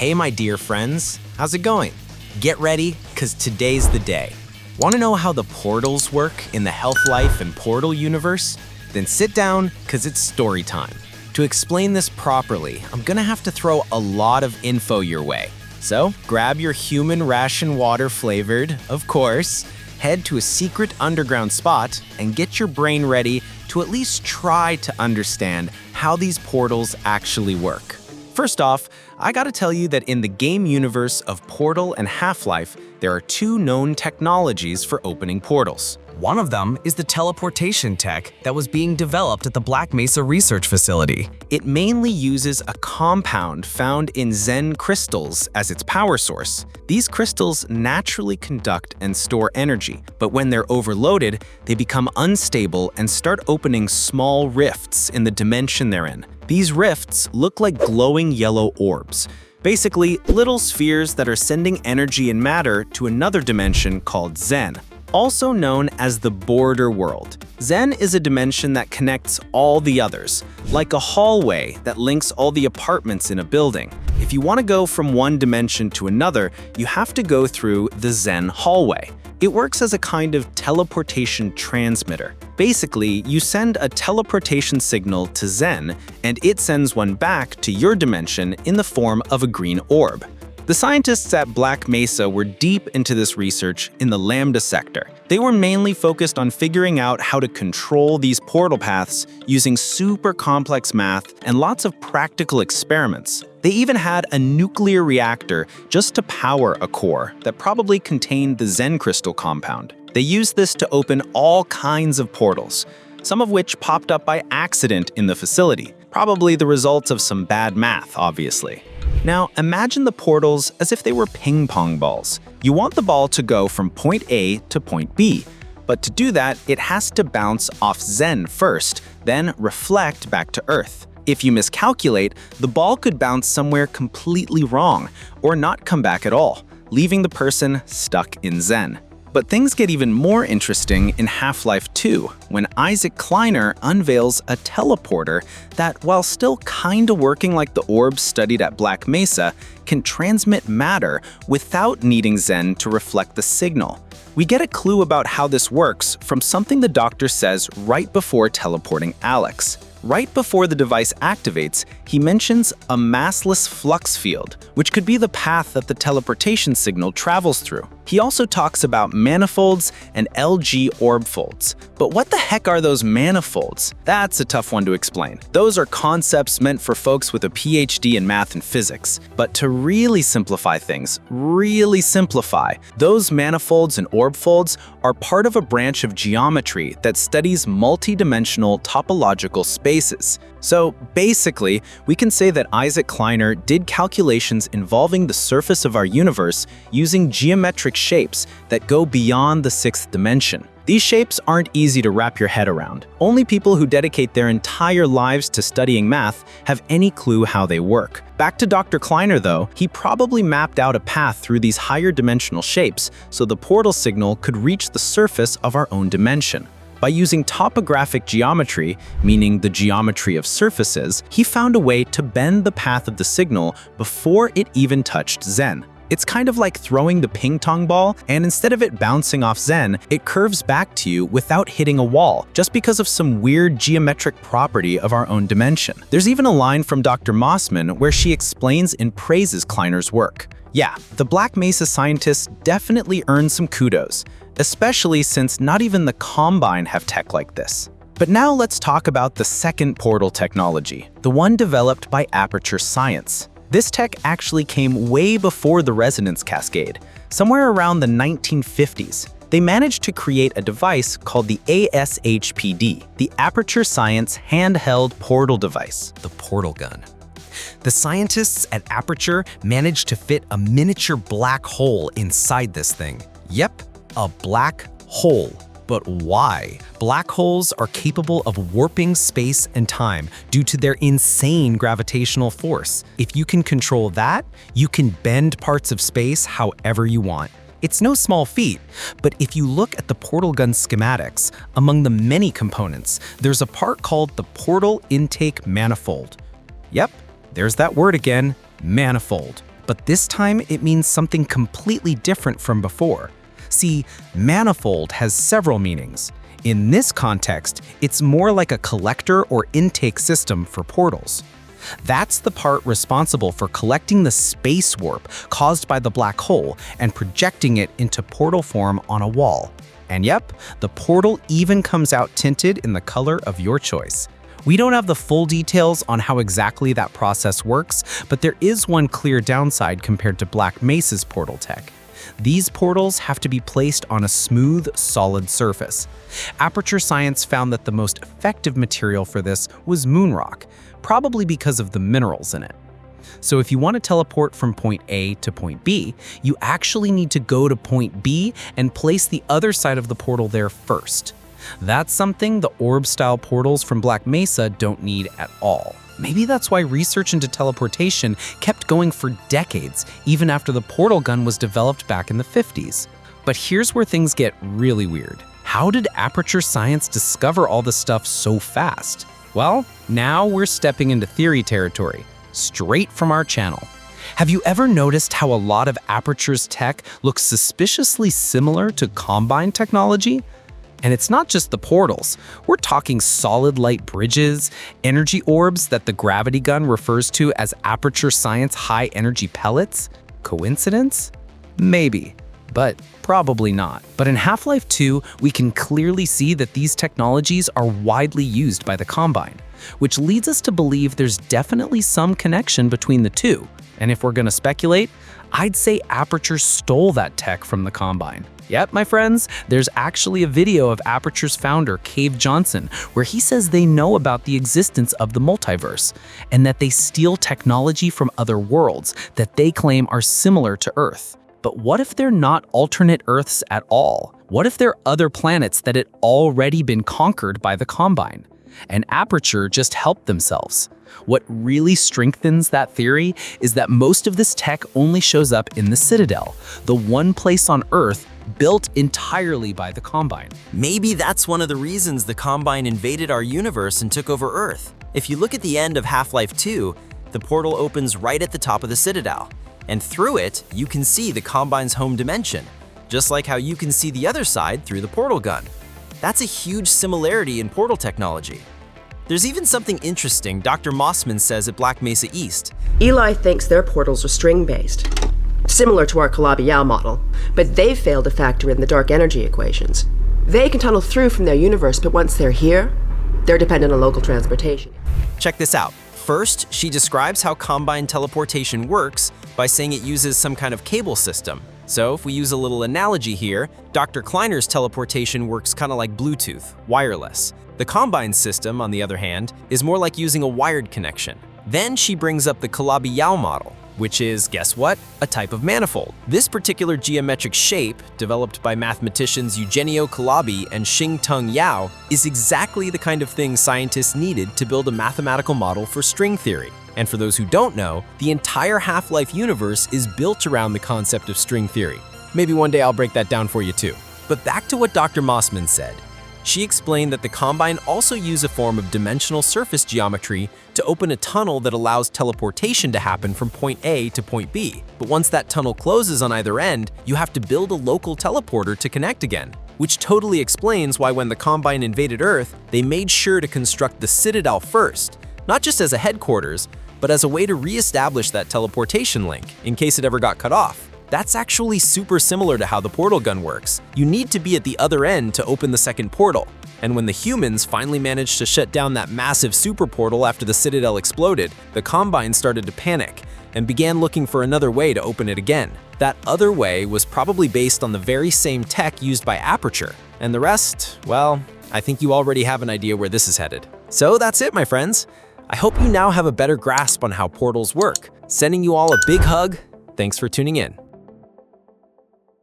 Hey my dear friends, how's it going? Get ready, cause today's the day. Want to know how the portals work in the Health, Life, and Portal universe? Then sit down, cause it's story time. To explain this properly, I'm gonna have to throw a lot of info your way. So grab your human ration water flavored, of course, head to a secret underground spot, and get your brain ready to at least try to understand how these portals actually work. First off, I gotta tell you that in the game universe of Portal and Half-Life, there are two known technologies for opening portals. One of them is the teleportation tech that was being developed at the Black Mesa research facility. It mainly uses a compound found in Zen crystals as its power source. These crystals naturally conduct and store energy, but when they're overloaded, they become unstable and start opening small rifts in the dimension they're in. These rifts look like glowing yellow orbs, basically little spheres that are sending energy and matter to another dimension called Zen, also known as the border world. Zen is a dimension that connects all the others, like a hallway that links all the apartments in a building. If you want to go from one dimension to another, you have to go through the Zen hallway. It works as a kind of teleportation transmitter. Basically, you send a teleportation signal to Zen, and it sends one back to your dimension in the form of a green orb. The scientists at Black Mesa were deep into this research in the Lambda sector. They were mainly focused on figuring out how to control these portal paths using super complex math and lots of practical experiments. They even had a nuclear reactor just to power a core that probably contained the Zen crystal compound. They used this to open all kinds of portals, some of which popped up by accident in the facility, probably the result of some bad math, obviously. Now, imagine the portals as if they were ping pong balls. You want the ball to go from point A to point B, but to do that, it has to bounce off Zen first, then reflect back to Earth. If you miscalculate, the ball could bounce somewhere completely wrong, or not come back at all, leaving the person stuck in Zen. But things get even more interesting in Half-Life 2, when Kleiner unveils a teleporter that, while still kinda working like the orbs studied at Black Mesa, can transmit matter without needing Zen to reflect the signal. We get a clue about how this works from something the doctor says right before teleporting Alex. Right before the device activates, he mentions a massless flux field, which could be the path that the teleportation signal travels through. He also talks about manifolds and LG orb folds. But what the heck are those manifolds? That's a tough one to explain. Those are concepts meant for folks with a PhD in math and physics. But to really simplify things, those manifolds and orb folds are part of a branch of geometry that studies multi-dimensional topological spaces. So basically, we can say that Kleiner did calculations involving the surface of our universe using geometric shapes that go beyond the sixth dimension. These shapes aren't easy to wrap your head around. Only people who dedicate their entire lives to studying math have any clue how they work. Back to Dr. Kleiner though, he probably mapped out a path through these higher dimensional shapes so the portal signal could reach the surface of our own dimension. By using topographic geometry, meaning the geometry of surfaces, he found a way to bend the path of the signal before it even touched Zen. It's kind of like throwing the ping-pong ball, and instead of it bouncing off Zen, it curves back to you without hitting a wall, just because of some weird geometric property of our own dimension. There's even a line from Dr. Mossman where she explains and praises Kleiner's work. Yeah, the Black Mesa scientists definitely earned some kudos, especially since not even the Combine have tech like this. But now let's talk about the second portal technology, the one developed by Aperture Science. This tech actually came way before the resonance cascade, somewhere around the 1950s. They managed to create a device called the ASHPD, the Aperture Science Handheld Portal Device. The portal gun. The scientists at Aperture managed to fit a miniature black hole inside this thing. Yep, a black hole. But why? Black holes are capable of warping space and time due to their insane gravitational force. If you can control that, you can bend parts of space however you want. It's no small feat, but if you look at the portal gun schematics, among the many components, there's a part called the portal intake manifold. Yep, there's that word again, manifold. But this time, it means something completely different from before. See, manifold has several meanings. In this context, it's more like a collector or intake system for portals. That's the part responsible for collecting the space warp caused by the black hole and projecting it into portal form on a wall. And yep, the portal even comes out tinted in the color of your choice. We don't have the full details on how exactly that process works, but there is one clear downside compared to Black Mesa's portal tech. These portals have to be placed on a smooth, solid surface. Aperture Science found that the most effective material for this was moon rock, probably because of the minerals in it. So if you want to teleport from point A to point B, you actually need to go to point B and place the other side of the portal there first. That's something the orb-style portals from Black Mesa don't need at all. Maybe that's why research into teleportation kept going for decades, even after the portal gun was developed back in the 50s. But here's where things get really weird. How did Aperture Science discover all this stuff so fast? Well, now we're stepping into theory territory, straight from our channel. Have you ever noticed how a lot of Aperture's tech looks suspiciously similar to Combine technology? And it's not just the portals. We're talking solid light bridges, energy orbs that the gravity gun refers to as Aperture Science high energy pellets. Coincidence? Maybe, but probably not. But in Half-Life 2, we can clearly see that these technologies are widely used by the Combine, which leads us to believe there's definitely some connection between the two. And if we're gonna speculate, I'd say Aperture stole that tech from the Combine. Yep, my friends, there's actually a video of Aperture's founder, Cave Johnson, where he says they know about the existence of the multiverse, and that they steal technology from other worlds that they claim are similar to Earth. But what if they're not alternate Earths at all? What if they're other planets that had already been conquered by the Combine, and Aperture just helped themselves? What really strengthens that theory is that most of this tech only shows up in the Citadel, the one place on Earth built entirely by the Combine. Maybe that's one of the reasons the Combine invaded our universe and took over Earth. If you look at the end of Half-Life 2, the portal opens right at the top of the Citadel, and through it, you can see the Combine's home dimension, just like how you can see the other side through the portal gun. That's a huge similarity in portal technology. There's even something interesting Dr. Mossman says at Black Mesa East. Eli thinks their portals are string-based, similar to our Calabi-Yau model, but they've failed to factor in the dark energy equations. They can tunnel through from their universe, but once they're here, they're dependent on local transportation. Check this out. First, she describes how Combine teleportation works by saying it uses some kind of cable system. So if we use a little analogy here, Dr. Kleiner's teleportation works kind of like Bluetooth, wireless. The Combine system, on the other hand, is more like using a wired connection. Then she brings up the Calabi-Yau model, which is, guess what? A type of manifold. This particular geometric shape, developed by mathematicians Eugenio Calabi and Xing-Tung Yao, is exactly the kind of thing scientists needed to build a mathematical model for string theory. And for those who don't know, the entire Half-Life universe is built around the concept of string theory. Maybe one day I'll break that down for you too. But back to what Dr. Mossman said. She explained that the Combine also use a form of dimensional surface geometry to open a tunnel that allows teleportation to happen from point A to point B. But once that tunnel closes on either end, you have to build a local teleporter to connect again. Which totally explains why when the Combine invaded Earth, they made sure to construct the Citadel first, not just as a headquarters, but as a way to re-establish that teleportation link in case it ever got cut off. That's actually super similar to how the portal gun works. You need to be at the other end to open the second portal. And when the humans finally managed to shut down that massive super portal after the Citadel exploded, the Combine started to panic and began looking for another way to open it again. That other way was probably based on the very same tech used by Aperture. And the rest, well, I think you already have an idea where this is headed. So that's it, my friends. I hope you now have a better grasp on how portals work. Sending you all a big hug. Thanks for tuning in.